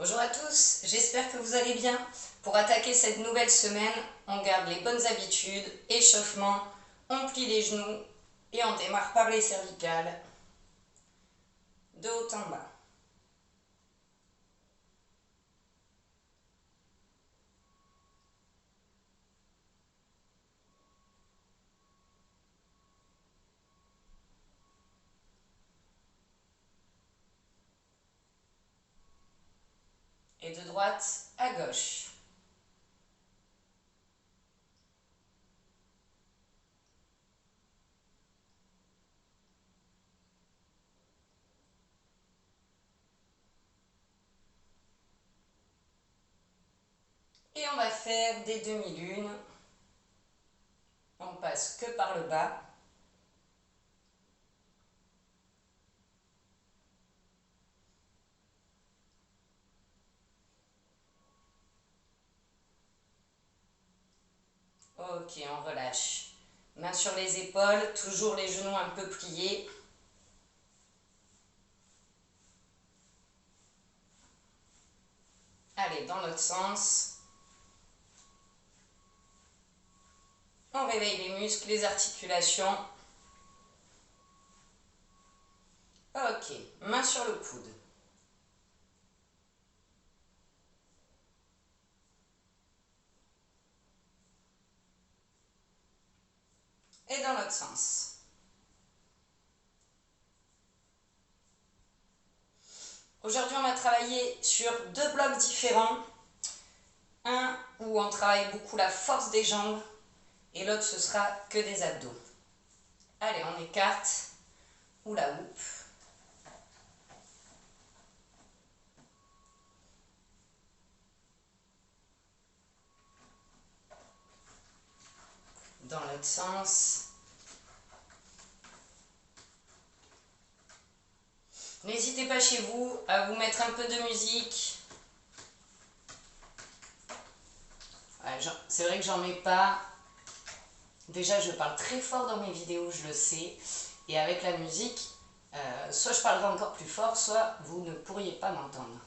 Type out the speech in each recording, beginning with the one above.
Bonjour à tous, j'espère que vous allez bien. Pour attaquer cette nouvelle semaine, on garde les bonnes habitudes, échauffement, on plie les genoux et on démarre par les cervicales, de haut en bas. Et de droite à gauche. Et on va faire des demi-lunes. On passe que par le bas. Ok, on relâche. Main sur les épaules, toujours les genoux un peu pliés. Allez, dans l'autre sens. On réveille les muscles, les articulations. Ok, main sur le coude. Et dans l'autre sens. Aujourd'hui, on va travailler sur deux blocs différents. Un où on travaille beaucoup la force des jambes et l'autre, ce sera que des abdos. Allez, on écarte ou la houppe. Dans l'autre sens. N'hésitez pas chez vous à vous mettre un peu de musique. Ouais, c'est vrai que j'en mets pas. Déjà, je parle très fort dans mes vidéos, je le sais. Et avec la musique, soit je parlerai encore plus fort, soit vous ne pourriez pas m'entendre.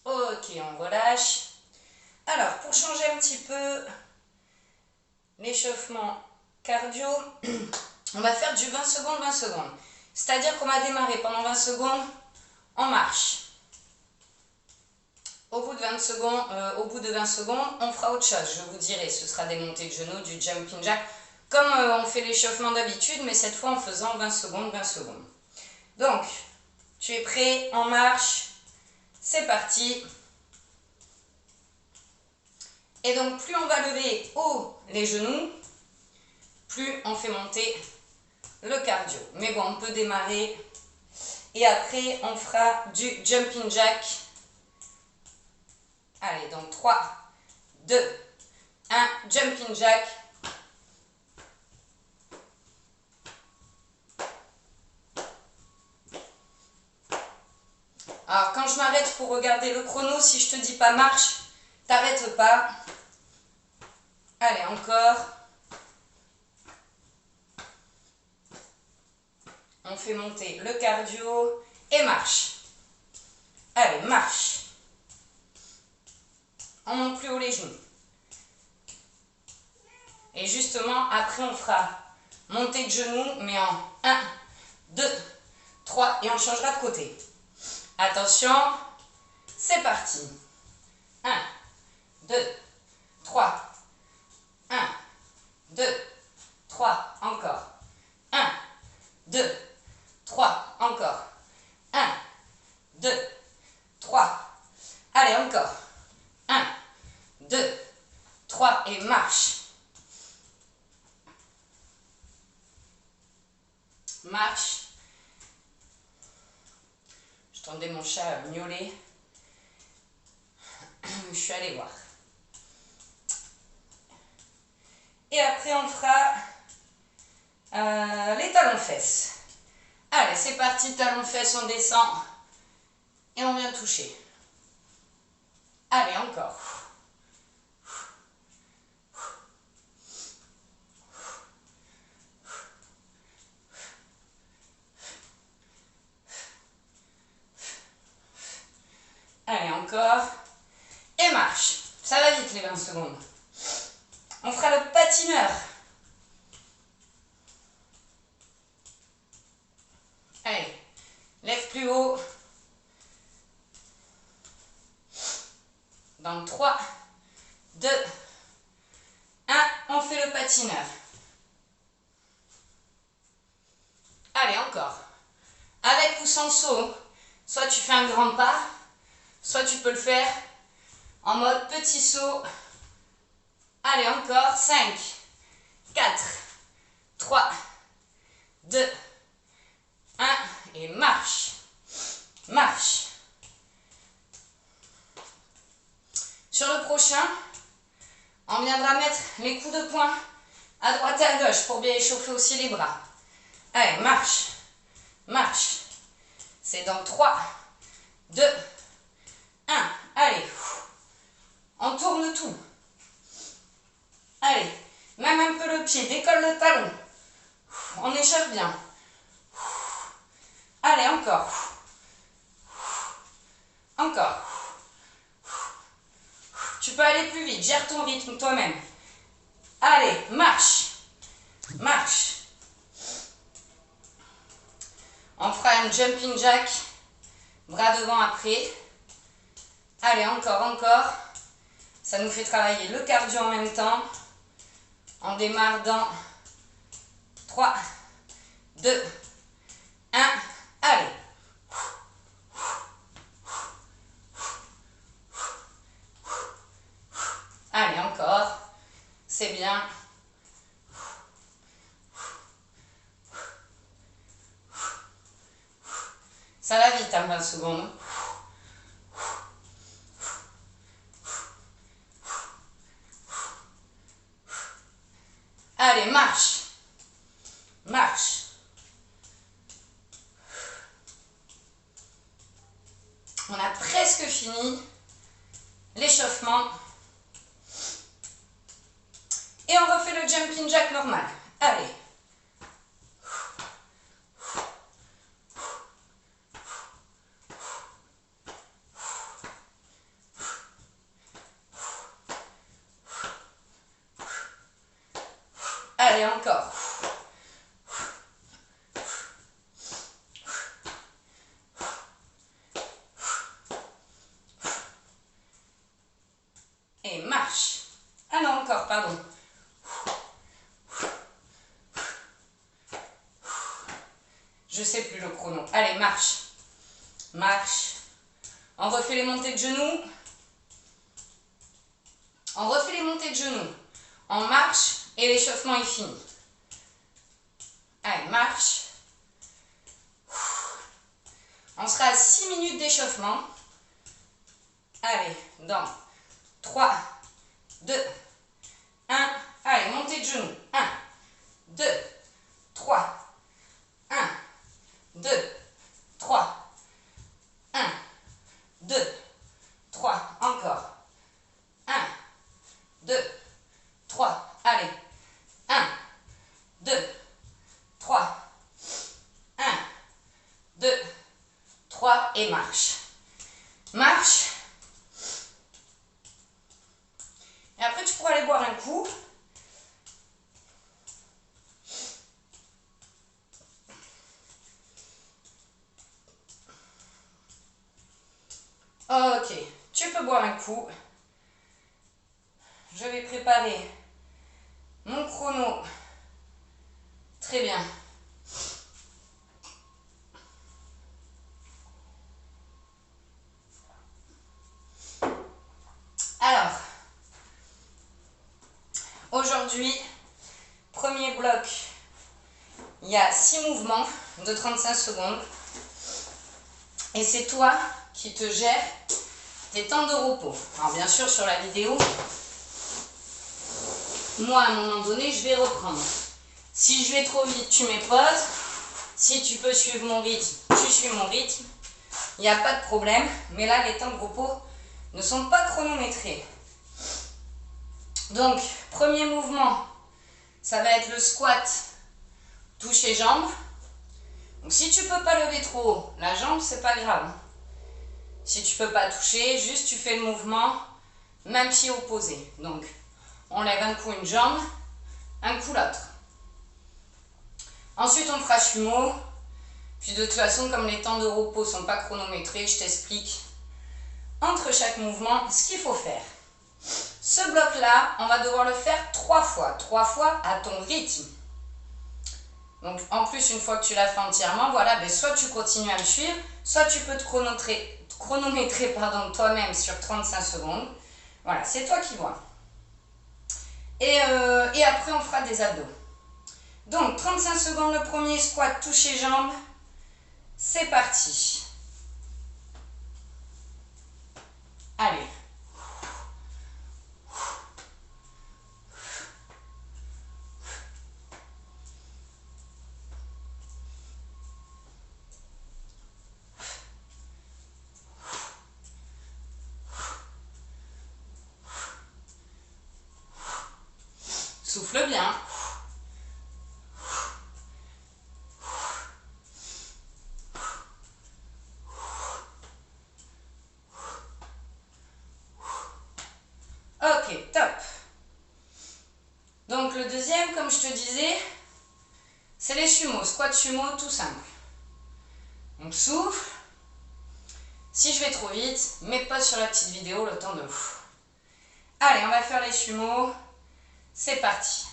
Ok, on relâche. Alors, pour changer un petit peu l'échauffement cardio, on va faire du 20 secondes, 20 secondes. C'est-à-dire qu'on va démarrer pendant 20 secondes, on marche. Au bout de 20 secondes, on fera autre chose. Je vous dirai, ce sera des montées de genoux, du jumping jack, comme on fait l'échauffement d'habitude, mais cette fois en faisant 20 secondes, 20 secondes. Donc, tu es prêt, on marche, c'est parti. Et donc, plus on va lever haut les genoux, plus on fait monter le cardio. Mais bon, on peut démarrer. Et après, on fera du jumping jack. Allez, donc 3, 2, 1, jumping jack. Alors, quand je m'arrête pour regarder le chrono, si je te dis pas marche, t'arrêtes pas. Allez, encore. On fait monter le cardio et marche. Allez, marche. On monte plus haut les genoux. Et justement, après, on fera montée de genoux, mais en 1, 2, 3, et on changera de côté. Attention, c'est parti. 1, 2, 3. 1, 2, 3, encore. 1, 2, 3, encore. 1, 2, 3. Allez, encore. 1, 2, 3 et marche. Marche. Je tendais mon chat miauler. Je suis allée voir. Et après, on fera les talons-fesses. Allez, c'est parti, talons-fesses, on descend. Et on vient toucher. Allez, encore. secondes. On fera le patineur. Allez, lève plus haut. Dans 3, 2, 1, on fait le patineur. Allez, encore. Avec ou sans saut, soit tu fais un grand pas, soit tu peux le faire en mode petit saut. Allez, encore. 5, 4, 3, 2, 1 et marche. Marche. Sur le prochain, on viendra mettre les coups de poing à droite et à gauche pour bien échauffer aussi les bras. Allez, marche. Marche. C'est dans 3, 2, 1. Allez. On tourne tout. Allez. Même un peu le pied. Décolle le talon. On échauffe bien. Allez, encore. Encore. Tu peux aller plus vite. Gère ton rythme toi-même. Allez, marche. Marche. On fera un jumping jack. Bras devant après. Allez, encore, encore. Ça nous fait travailler le cardio en même temps. On démarre dans 3, 2, 1. Allez. Allez, encore. C'est bien. Ça va vite, hein, 20 secondes. Allez, marche. Marche. On a presque fini l'échauffement. Et on refait le jumping jack normal. Allez. Allez, encore. Et marche. Ah non, encore, pardon. Je sais plus le chrono. Allez, marche. Marche. On refait les montées de genoux. On refait les montées de genoux. On marche et l'échauffement est fini. Allez, marche. On sera à 6 minutes d'échauffement. Allez, dans 3, 2, 1. Allez, montée de genoux. 1, 2, 3. 1, 2, 3. 1, 2, 3. Encore. 1, 2, 3. Allez. 1, 2, 3. 1, 2, 3. Et marche. Marche. Et après, tu pourras aller boire un coup. Ok, tu peux boire un coup. Je vais préparer mon chrono. Très bien. Alors, aujourd'hui, premier bloc, il y a 6 mouvements de 35 secondes. Et c'est toi qui te gères tes temps de repos. Alors bien sûr, sur la vidéo, moi, à un moment donné, je vais reprendre. Si je vais trop vite, tu mets pause. Si tu peux suivre mon rythme, tu suis mon rythme. Il n'y a pas de problème. Mais là, les temps de repos ne sont pas chronométrés. Donc, premier mouvement, ça va être le squat, toucher jambes. Donc, si tu ne peux pas lever trop haut la jambe, c'est pas grave. Si tu ne peux pas toucher, juste tu fais le mouvement même pied opposé. Donc, on lève un coup une jambe, un coup l'autre. Ensuite, on fera sumo. Puis de toute façon, comme les temps de repos ne sont pas chronométrés, je t'explique entre chaque mouvement ce qu'il faut faire. Ce bloc-là, on va devoir le faire 3 fois à ton rythme. Donc en plus, une fois que tu l'as fait entièrement, voilà, ben, soit tu continues à me suivre, soit tu peux te chronométrer toi-même sur 35 secondes. Voilà, c'est toi qui vois. Et après, on fera des abdos. Donc 35 secondes le premier, squat, toucher jambes. C'est parti. Allez. Souffle bien. Ok, top. Donc le deuxième, comme je te disais, c'est les sumo. Squat sumo, tout simple. Donc souffle. Si je vais trop vite, mets pause sur la petite vidéo le temps de... Allez, on va faire les sumo. C'est parti.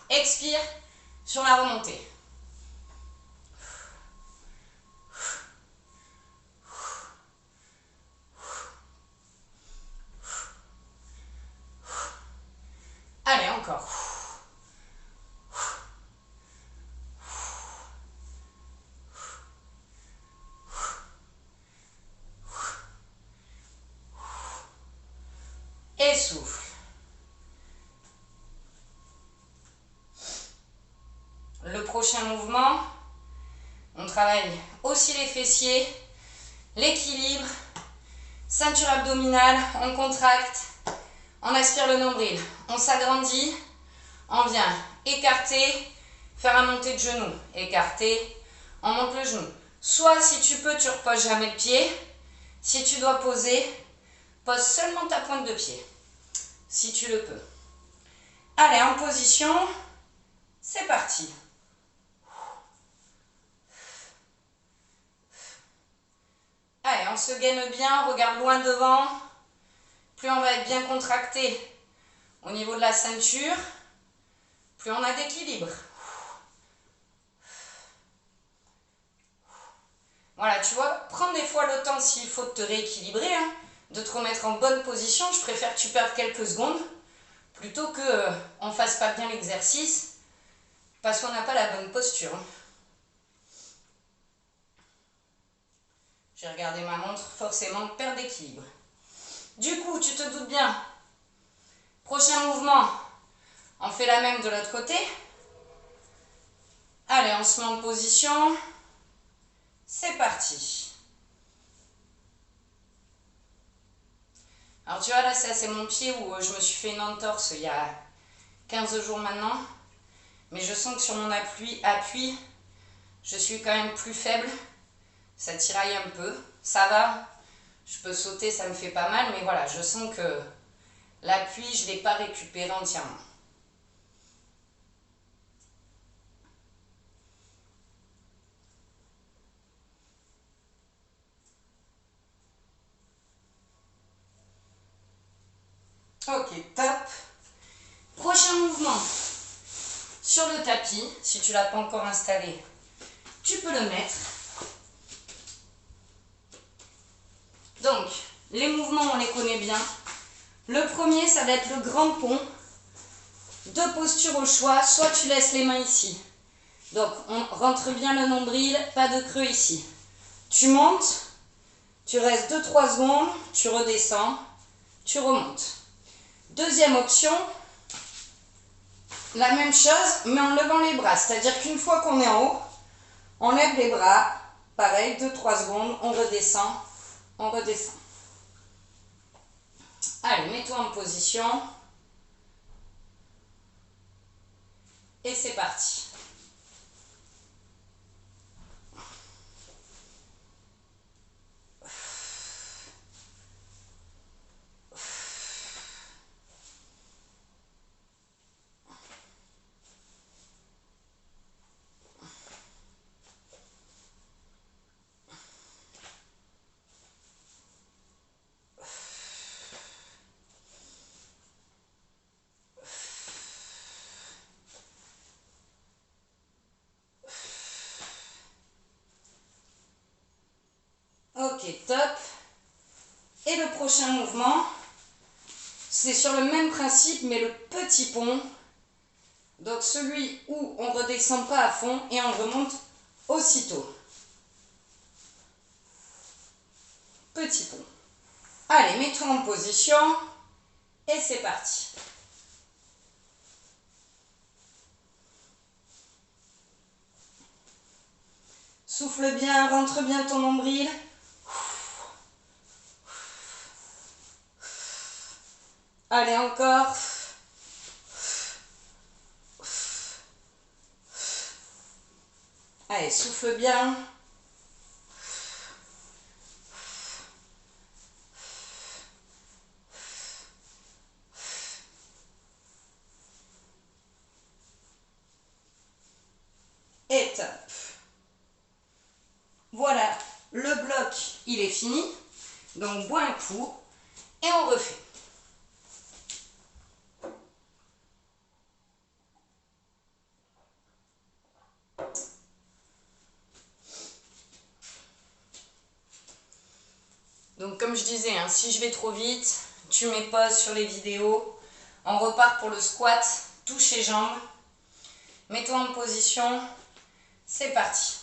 Expire sur la remontée. Allez, encore. Et souffle. Le prochain mouvement, on travaille aussi les fessiers, l'équilibre, ceinture abdominale, on contracte, on aspire le nombril, on s'agrandit, on vient écarter, faire un montée de genou, écarter, on monte le genou. Soit si tu peux, tu reposes jamais le pied. Si tu dois poser, pose seulement ta pointe de pied, si tu le peux. Allez, en position, c'est parti. Allez, on se gaine bien, regarde loin devant. Plus on va être bien contracté au niveau de la ceinture, plus on a d'équilibre. Voilà, tu vois, prends des fois le temps s'il faut de te rééquilibrer, hein, de te remettre en bonne position. Je préfère que tu perdes quelques secondes plutôt qu'on ne fasse pas bien l'exercice parce qu'on n'a pas la bonne posture. J'ai regardé ma montre, forcément perte d'équilibre. Du coup, tu te doutes bien, prochain mouvement, on fait la même de l'autre côté. Allez, on se met en position. C'est parti. Alors tu vois, là, ça c'est mon pied où je me suis fait une entorse il y a 15 jours maintenant. Mais je sens que sur mon appui, je suis quand même plus faible. Ça tiraille un peu. Ça va, je peux sauter, ça me fait pas mal. Mais voilà, je sens que l'appui, je ne l'ai pas récupéré entièrement. Ok, top. Prochain mouvement. Sur le tapis, si tu ne l'as pas encore installé, tu peux le mettre. Donc, les mouvements, on les connaît bien. Le premier, ça va être le grand pont. Deux postures au choix, soit tu laisses les mains ici. Donc, on rentre bien le nombril, pas de creux ici. Tu montes, tu restes 2-3 secondes, tu redescends, tu remontes. Deuxième option, la même chose, mais en levant les bras. C'est-à-dire qu'une fois qu'on est en haut, on lève les bras, pareil, 2-3 secondes, on redescend, on redescend. Allez, mets-toi en position. Et c'est parti. prochain mouvement, c'est sur le même principe, mais le petit pont. Donc celui où on ne redescend pas à fond et on remonte aussitôt. Petit pont. Allez, mets-toi en position et c'est parti. Souffle bien, rentre bien ton nombril. Allez, encore. Allez, souffle bien. Et top. Voilà, le bloc, il est fini. Donc, bois un coup et on refait. Donc, comme je disais, hein, si je vais trop vite, tu mets pause sur les vidéos. On repart pour le squat, touche les jambes. Mets-toi en position. C'est parti.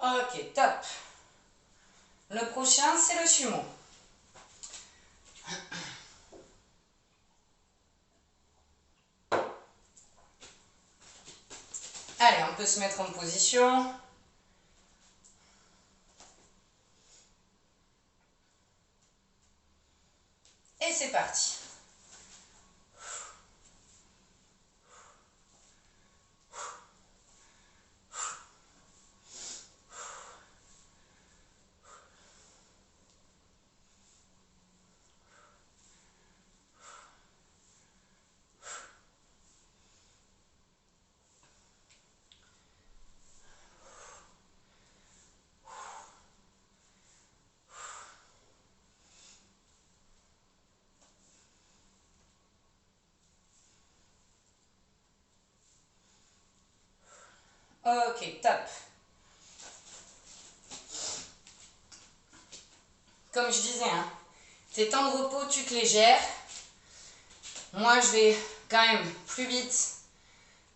Ok, top. Le prochain, c'est le sumo. Allez, on peut se mettre en position. Et c'est parti. Ok, top. Comme je disais, hein, tes temps de repos, tu te les gères. Moi, je vais quand même plus vite.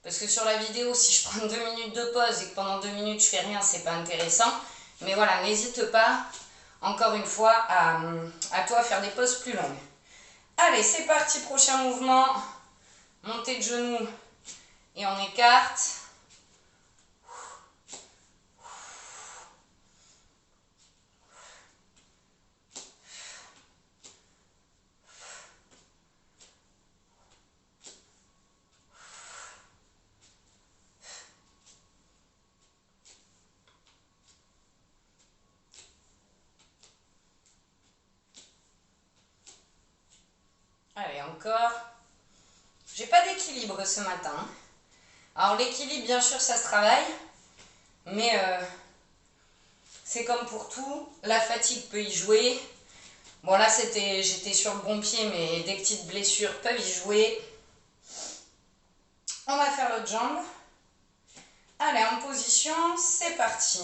Parce que sur la vidéo, si je prends 2 minutes de pause et que pendant 2 minutes, je fais rien, c'est pas intéressant. Mais voilà, n'hésite pas, encore une fois, à toi faire des pauses plus longues. Allez, c'est parti, prochain mouvement. Montée de genoux et on écarte. Allez, encore. J'ai pas d'équilibre ce matin. Alors l'équilibre, bien sûr, ça se travaille. Mais c'est comme pour tout. La fatigue peut y jouer. Bon là, j'étais sur le bon pied, mais des petites blessures peuvent y jouer. On va faire l'autre jambe. Allez, en position, c'est parti.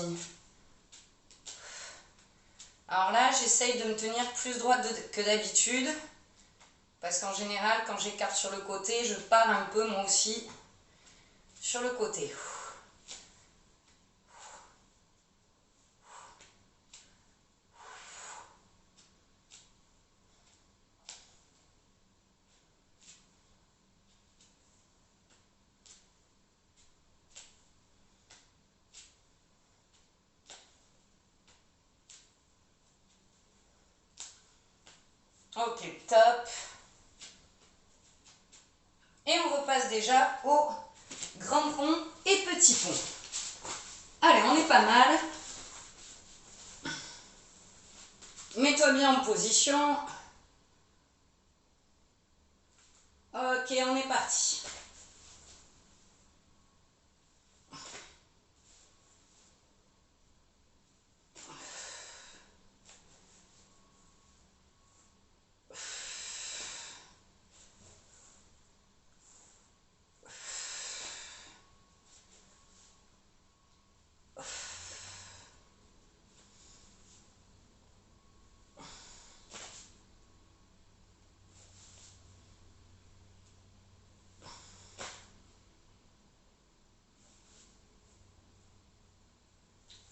Alors là, j'essaye de me tenir plus droite que d'habitude. Parce qu'en général, quand j'écarte sur le côté, je pars un peu moi aussi sur le côté. Ok, top. Et on repasse déjà au grand pont et petit pont. Allez, on est pas mal. Mets-toi bien en position. Ok, on est parti.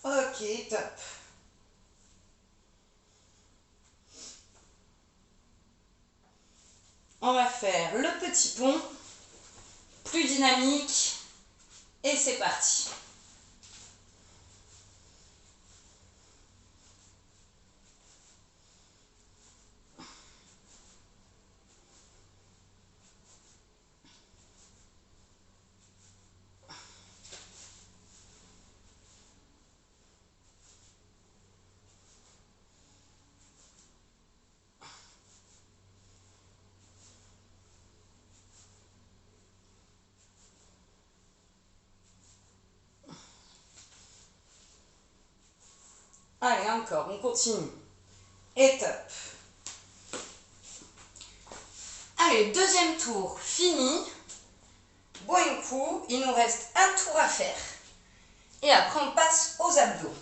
Ok, top. On va faire le petit pont, plus dynamique, et c'est parti. Allez, encore, on continue. Et top. Allez, deuxième tour fini. Boing coup, il nous reste un tour à faire. Et après, on passe aux abdos.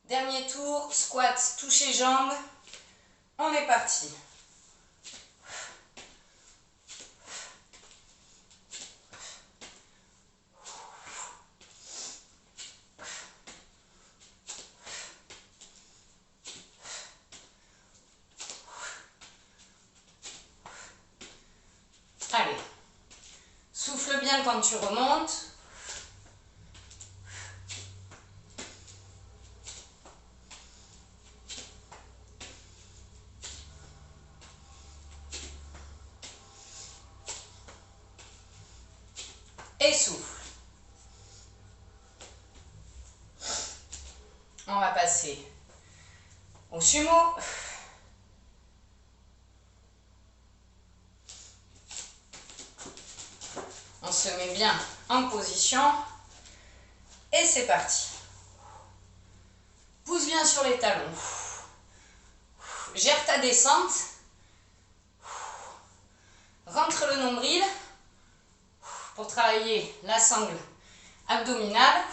Dernier tour, squat, toucher jambes. On est parti. Allez, souffle bien quand tu remontes. Et souffle. On va passer au sumo. On se met bien en position. Et c'est parti. Pousse bien sur les talons. Gère ta descente. Rentre le nombril pour travailler la sangle abdominale.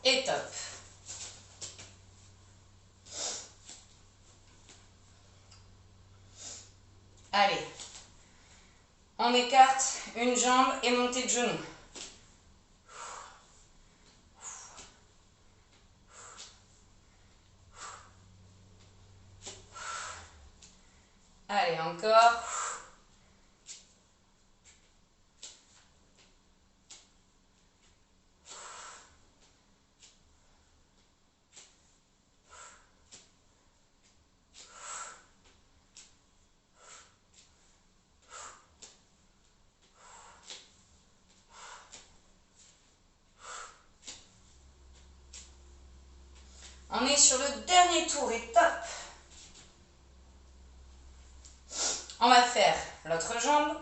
Et top. Allez, on écarte une jambe et montée de genou. Allez, encore. On est sur le dernier tour et top. On va faire l'autre jambe.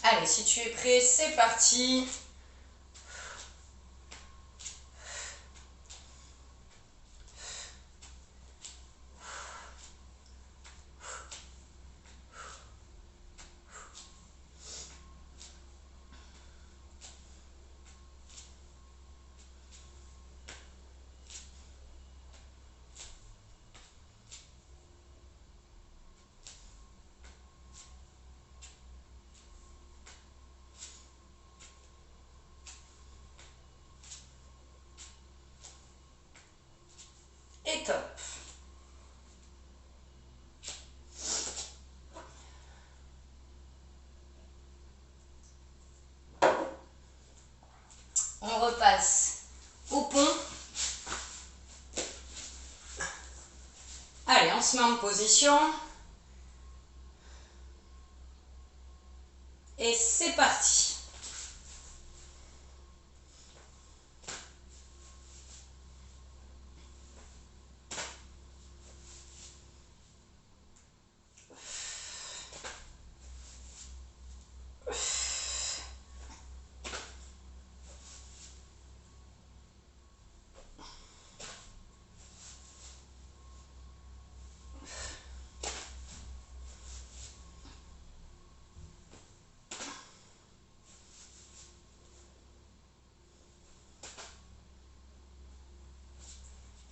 Allez, si tu es prêt, c'est parti. Et top. On repasse au pont. Allez, on se met en position. Et c'est parti.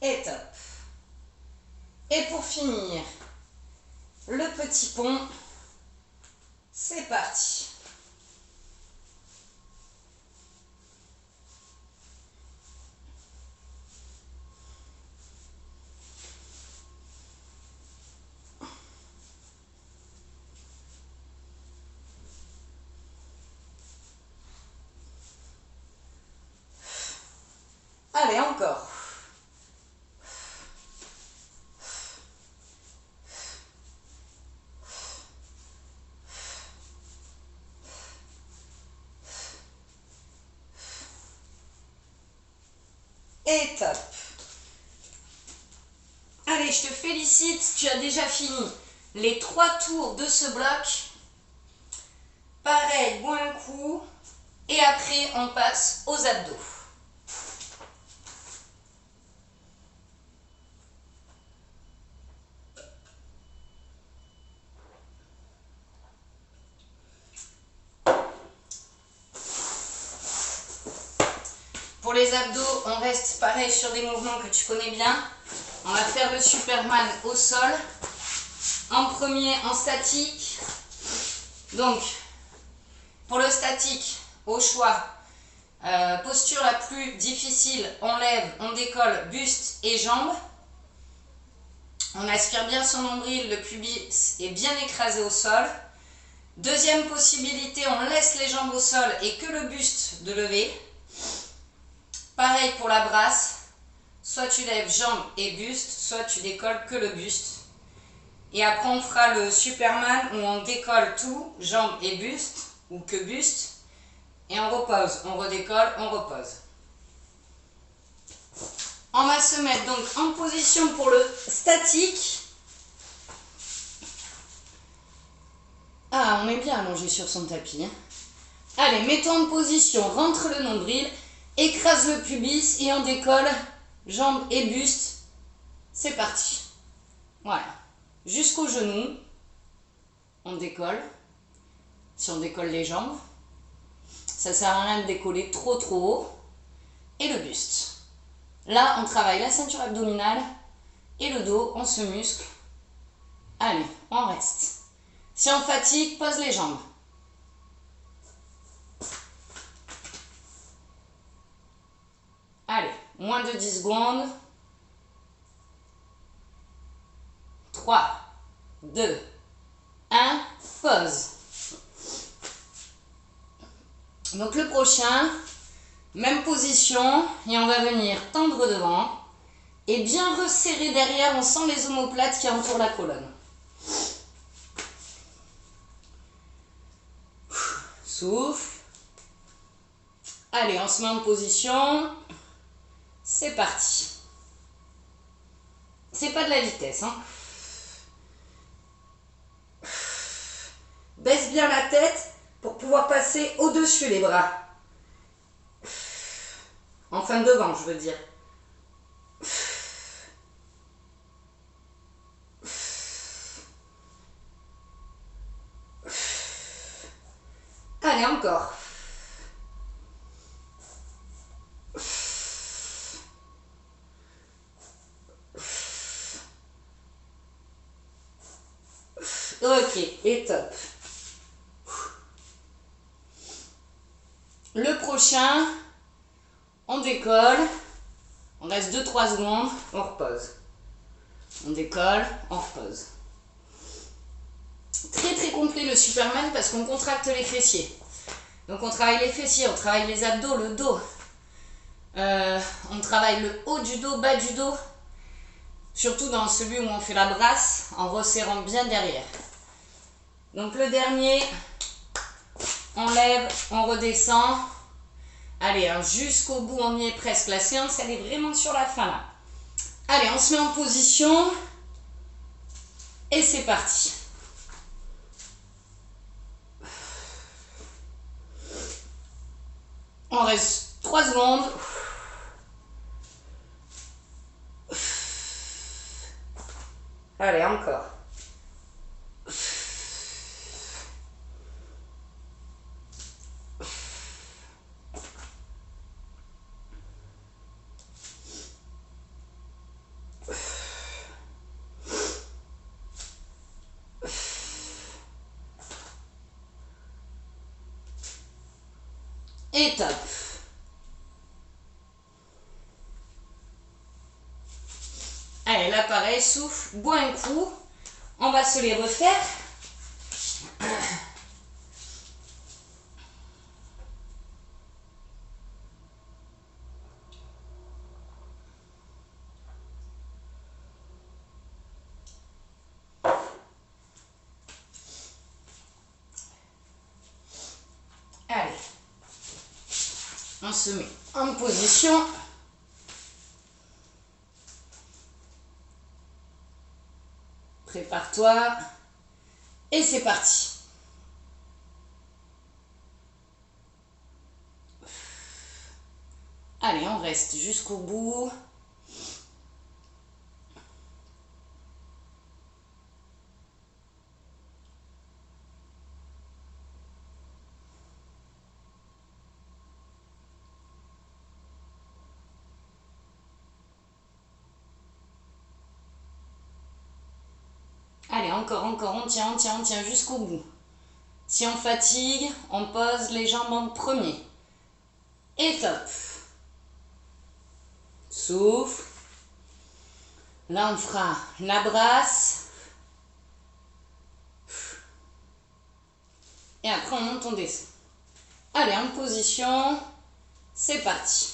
Et top. Et pour finir, le petit pont, c'est parti. Allez, encore. Et top. Allez, je te félicite, tu as déjà fini les 3 tours de ce bloc. Pareil, bois un coup. Et après, on passe aux abdos. Pour les abdos, on reste pareil sur des mouvements que tu connais bien. On va faire le Superman au sol. En premier, en statique. Donc, pour le statique, au choix, posture la plus difficile, on lève, on décolle buste et jambes. On aspire bien son nombril, le pubis est bien écrasé au sol. Deuxième possibilité, on laisse les jambes au sol et que le buste de lever. Pareil pour la brasse, soit tu lèves jambes et buste, soit tu décolles que le buste. Et après on fera le Superman où on décolle tout, jambes et buste, ou que buste. Et on repose, on redécolle, on repose. On va se mettre donc en position pour le statique. Ah, on est bien allongé sur son tapis. Allez, mets-toi en position, rentre le nombril, écrase le pubis et on décolle jambes et buste. C'est parti. Voilà. Jusqu'au genou. On décolle. Si on décolle les jambes. Ça ne sert à rien de décoller trop haut. Et le buste. Là, on travaille la ceinture abdominale et le dos, on se muscle. Allez, on reste. Si on fatigue, pose les jambes. Allez, moins de 10 secondes. 3, 2, 1, pause. Donc le prochain, même position, et on va venir tendre devant et bien resserrer derrière, on sent les omoplates qui entourent la colonne. Souffle. Allez, on se met en position. C'est parti. C'est pas de la vitesse, hein. Baisse bien la tête pour pouvoir passer au-dessus les bras. Enfin devant, je veux dire. Allez, encore. Ok, et top. Le prochain, on décolle, on reste 2-3 secondes, on repose. On décolle, on repose. Très très complet le Superman parce qu'on contracte les fessiers. Donc on travaille les fessiers, on travaille les abdos, le dos. On travaille le haut du dos, bas du dos. Surtout dans celui où on fait la brasse en resserrant bien derrière. Donc le dernier, on lève, on redescend. Allez, hein, jusqu'au bout, on y est presque. La séance, elle est vraiment sur la fin là. Allez, on se met en position. Et c'est parti. On reste 3 secondes. Allez, encore. Et top. Allez, là pareil, souffle, bois un coup. On va se les refaire. Allez. On se met en position. Prépare-toi. Et c'est parti. Allez, on reste jusqu'au bout. Allez, encore, on tient jusqu'au bout. Si on fatigue, on pose les jambes en premier. Et top. Souffle. Là, on fera la brasse. Et après, on monte, on descend. Allez, en position. C'est parti.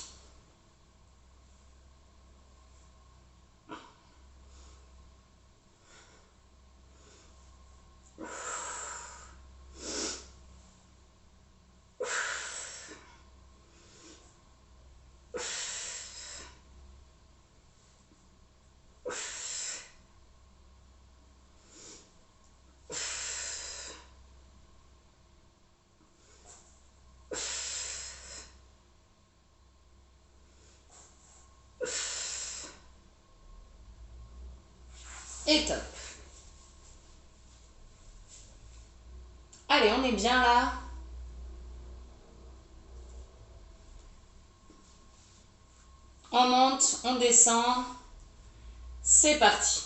Et top. Allez, on est bien là. On monte, on descend. C'est parti.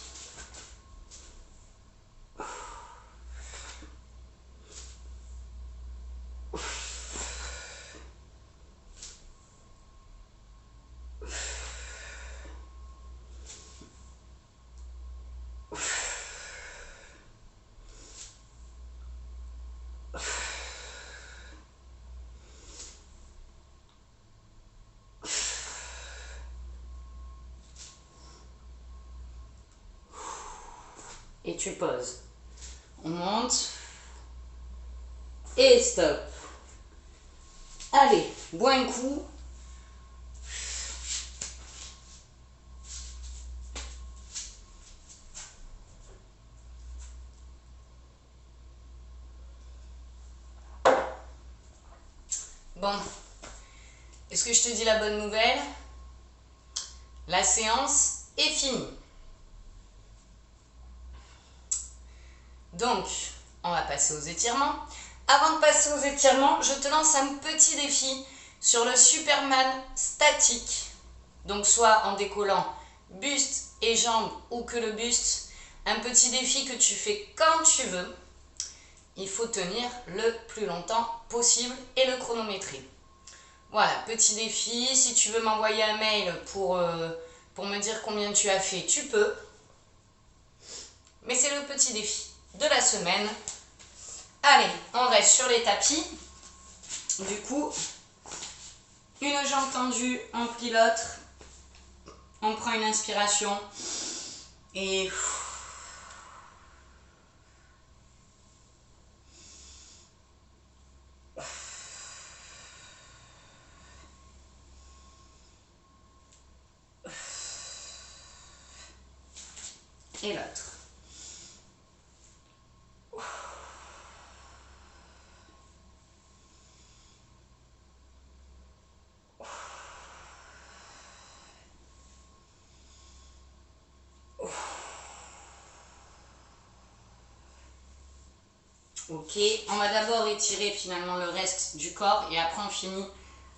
Et tu poses. On monte. Et stop. Allez, bois un coup. Bon, est-ce que je te dis la bonne nouvelle? La séance est finie. Donc, on va passer aux étirements. Avant de passer aux étirements, je te lance un petit défi sur le Superman statique. Donc, soit en décollant buste et jambes ou que le buste. Un petit défi que tu fais quand tu veux. Il faut tenir le plus longtemps possible et le chronométrer. Voilà, petit défi. Si tu veux m'envoyer un mail pour me dire combien tu as fait, tu peux. Mais c'est le petit défi de la semaine. Allez, on reste sur les tapis. Du coup, une jambe tendue, on plie l'autre. On prend une inspiration et l'autre. Ok, on va d'abord étirer finalement le reste du corps et après on finit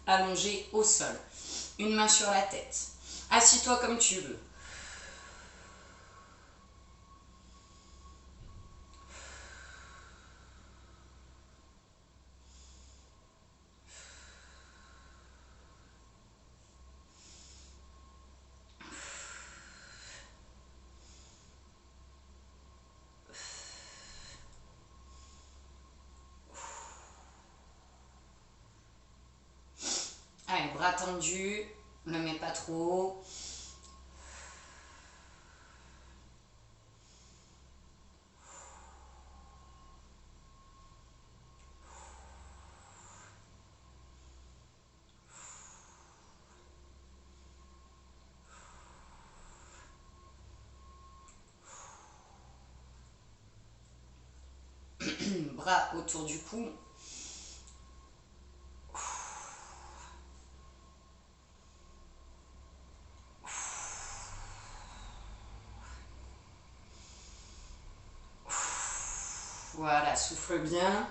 allongé au sol. Une main sur la tête. Assis-toi comme tu veux. Allez, bras tendus, ne mets pas trop haut. Bras autour du cou. Voilà, souffle bien.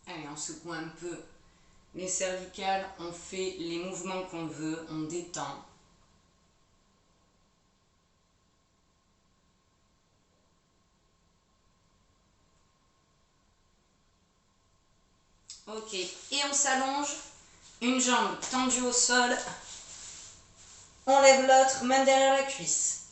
Allez, on secoue un peu les cervicales, on fait les mouvements qu'on veut, on détend. Ok, et on s'allonge, une jambe tendue au sol, on lève l'autre, main derrière la cuisse.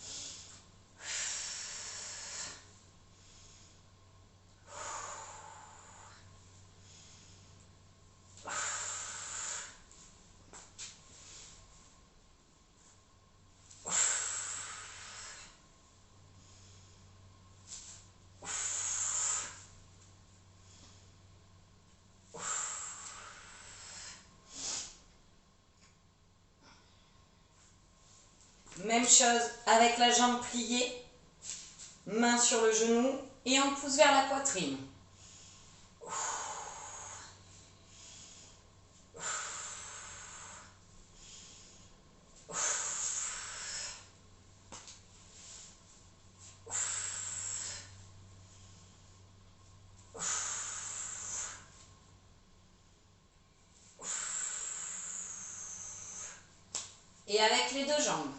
Même chose avec la jambe pliée, main sur le genou et on pousse vers la poitrine. Et avec les deux jambes.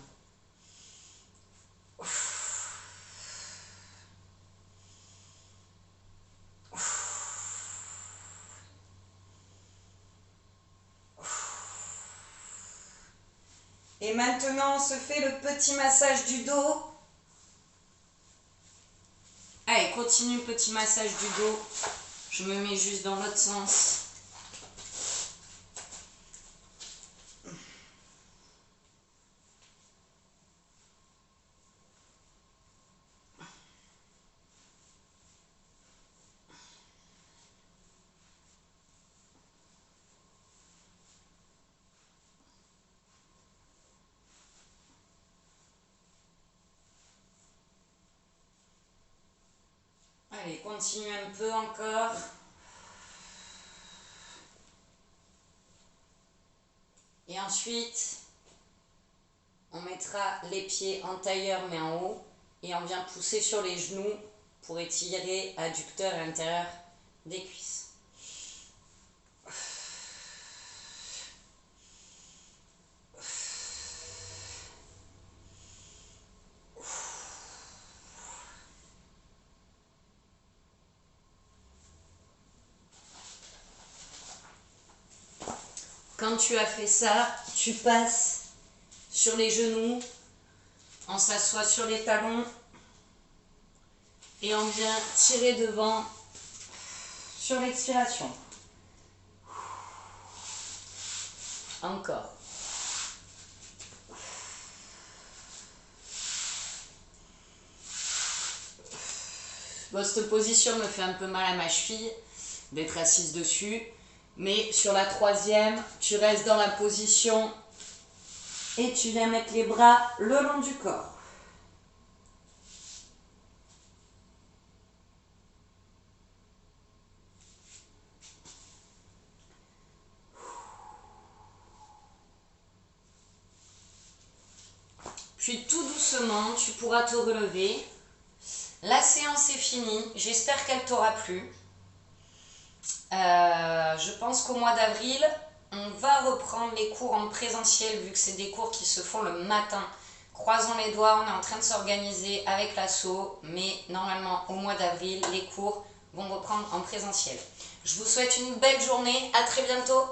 Et maintenant, on se fait le petit massage du dos. Allez, continue le petit massage du dos. Je me mets juste dans l'autre sens. Allez, continue un peu encore. Et ensuite, on mettra les pieds en tailleur mais en haut. Et on vient pousser sur les genoux pour étirer adducteur à l'intérieur des cuisses. Quand tu as fait ça, tu passes sur les genoux, on s'assoit sur les talons et on vient tirer devant sur l'expiration. Encore. Bon, cette position me fait un peu mal à ma cheville d'être assise dessus. Mais sur la troisième, tu restes dans la position et tu viens mettre les bras le long du corps. Puis tout doucement, tu pourras te relever. La séance est finie. J'espère qu'elle t'aura plu. Je pense qu'au mois d'avril, on va reprendre les cours en présentiel vu que c'est des cours qui se font le matin. Croisons les doigts, on est en train de s'organiser avec l'asso, mais normalement au mois d'avril, les cours vont reprendre en présentiel. Je vous souhaite une belle journée, à très bientôt.